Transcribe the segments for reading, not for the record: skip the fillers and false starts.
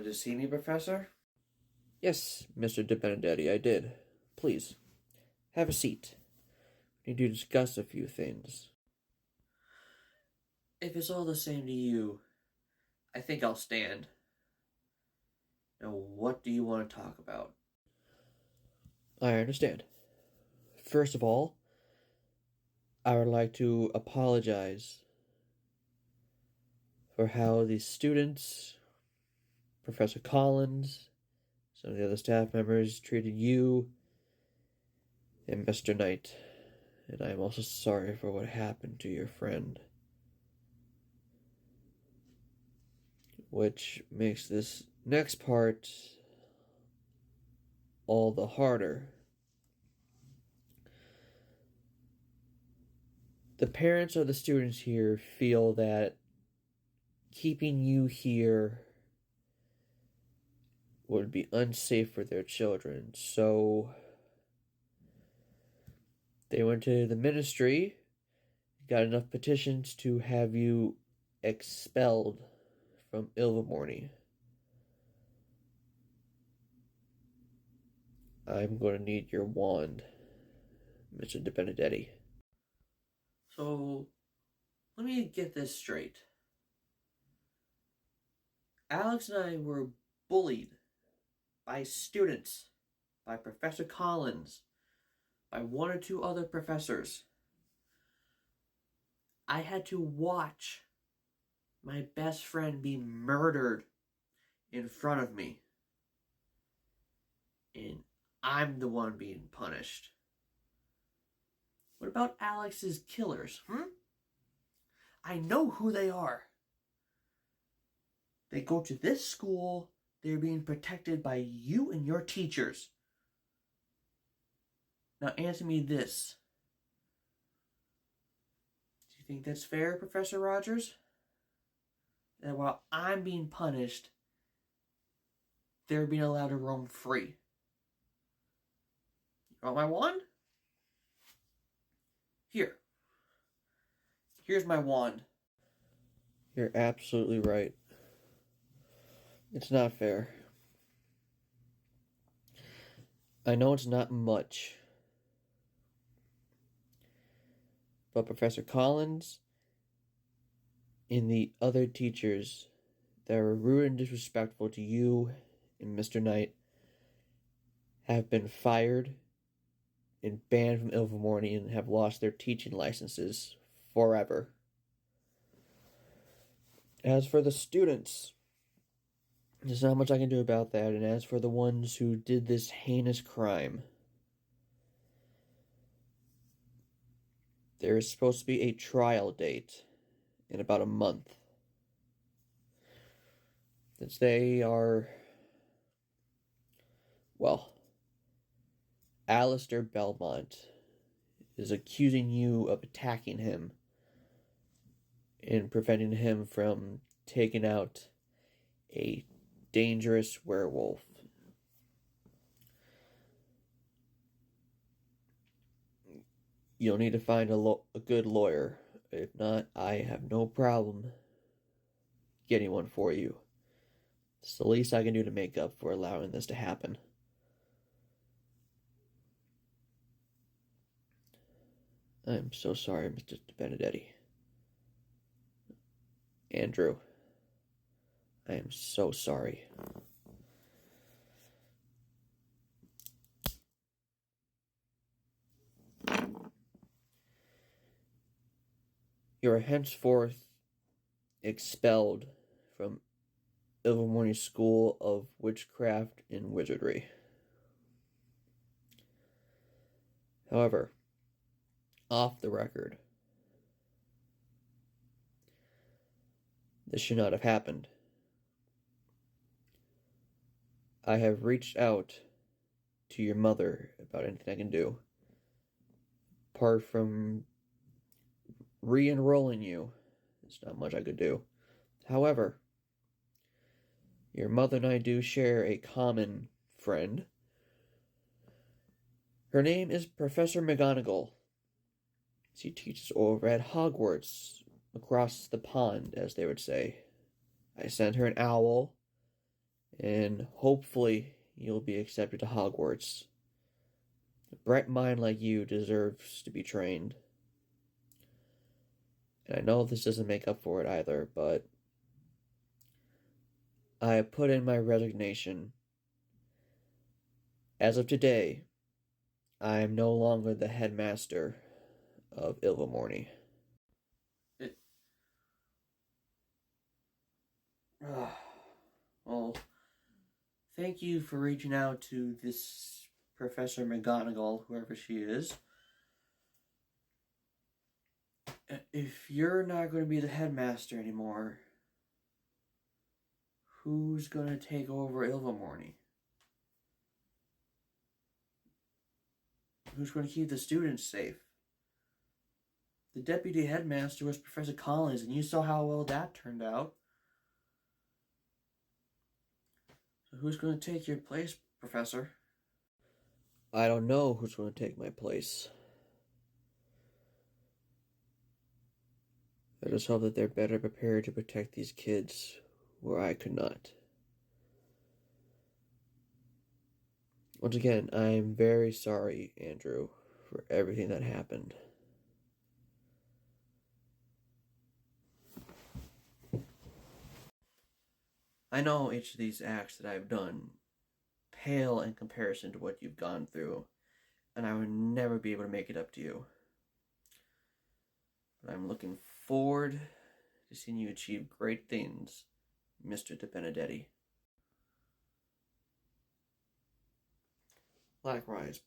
wanted to see me, Professor? Yes, Mr. De Benedetti, I did. Please, have a seat. We need to discuss a few things. If it's all the same to you, I think I'll stand. Now, what do you want to talk about? I understand. First of all, I would like to apologize for how the students, Professor Collins, some of the other staff members treated you and Mr. Knight. And I am also sorry for what happened to your friend. Which makes this next part all the harder. The parents of the students here feel that keeping you here would be unsafe for their children. So they went to the ministry, got enough petitions to have you expelled from Ilvermorny. I'm going to need your wand, Mr. De Benedetti. So, let me get this straight. Alex and I were bullied by students, by Professor Collins, by one or two other professors. I had to watch my best friend be murdered in front of me. And I'm the one being punished. What about Alex's killers, I know who they are. They go to this school. They're being protected by you and your teachers. Now answer me this. Do you think that's fair, Professor Rogers? That while I'm being punished, they're being allowed to roam free. You want my wand? Here. Here's my wand. You're absolutely right. It's not fair. I know it's not much. But Professor Collins and the other teachers that were rude and disrespectful to you and Mr. Knight have been fired and banned from Ilvermorny and have lost their teaching licenses forever. As for the students, there's not much I can do about that. And as for the ones who did this heinous crime, there is supposed to be a trial date in about a month. Since they are, well, Alistair Belmont is accusing you of attacking him and preventing him from taking out a dangerous werewolf. You'll need to find a good lawyer. If not, I have no problem getting one for you. It's the least I can do to make up for allowing this to happen. I'm so sorry, Mr. Benedetti. Andrew, I am so sorry. You are henceforth expelled from Ilvermorny School of Witchcraft and Wizardry. However, off the record, this should not have happened. I have reached out to your mother about anything I can do. Apart from re-enrolling you, there's not much I could do. However, your mother and I do share a common friend. Her name is Professor McGonagall. She teaches over at and hopefully you'll be accepted to Hogwarts. A bright mind like you deserves to be trained. And I know this doesn't make up for it either, but I have put in my resignation. As of today, I am no longer the headmaster of Ilvermorny. Well, thank you for reaching out to this Professor McGonagall, whoever she is. If you're not going to be the headmaster anymore, who's going to take over Ilvermorny? Who's going to keep the students safe? The deputy headmaster was Professor Collins, and you saw how well that turned out. So who's going to take your place, Professor? I don't know who's going to take my place. I just hope that they're better prepared to protect these kids where I could not. Once again, I am very sorry, Andrew, for everything that happened. I know each of these acts that I've done pale in comparison to what you've gone through, and I would never be able to make it up to you. But I'm looking forward to seeing you achieve great things, Mr. De Benedetti. Likewise,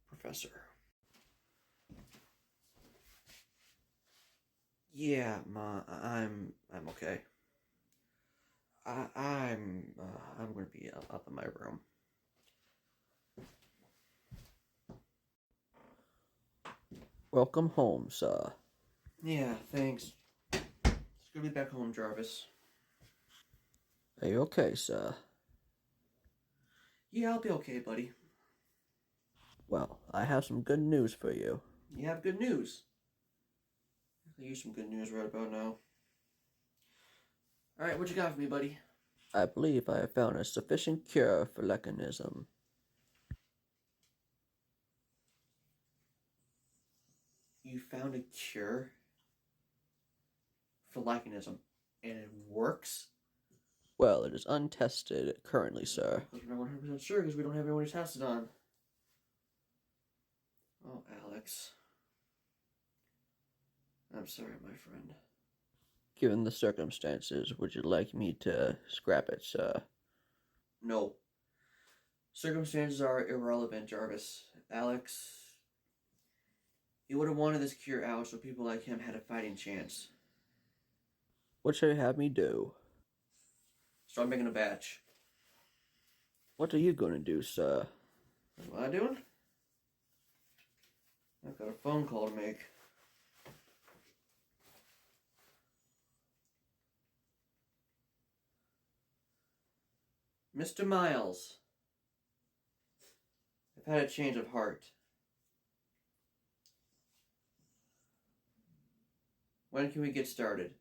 Professor. Yeah, Ma, I'm okay. I'm gonna be up in my room. Welcome home, sir. Yeah, thanks. It's good to be back home, Jarvis. Are you okay, sir? Yeah, I'll be okay, buddy. Well, I have some good news for you. You have good news. I could use some good news right about now. Alright, what you got for me, buddy? I believe I have found a sufficient cure for Lecanism. You found a cure for Lycanism, and it works? Well, it is untested currently, sir. I'm not 100% sure because we don't have anyone to test it on. Oh, Alex. I'm sorry, my friend. Given the circumstances, would you like me to scrap it, sir? No. Circumstances are irrelevant, Jarvis. Alex, he would have wanted this cure out so people like him had a fighting chance. What should you have me do? Start making a batch. What are you going to do, sir? What am I doing? I've got a phone call to make. Mr. Miles, I've had a change of heart. When can we get started?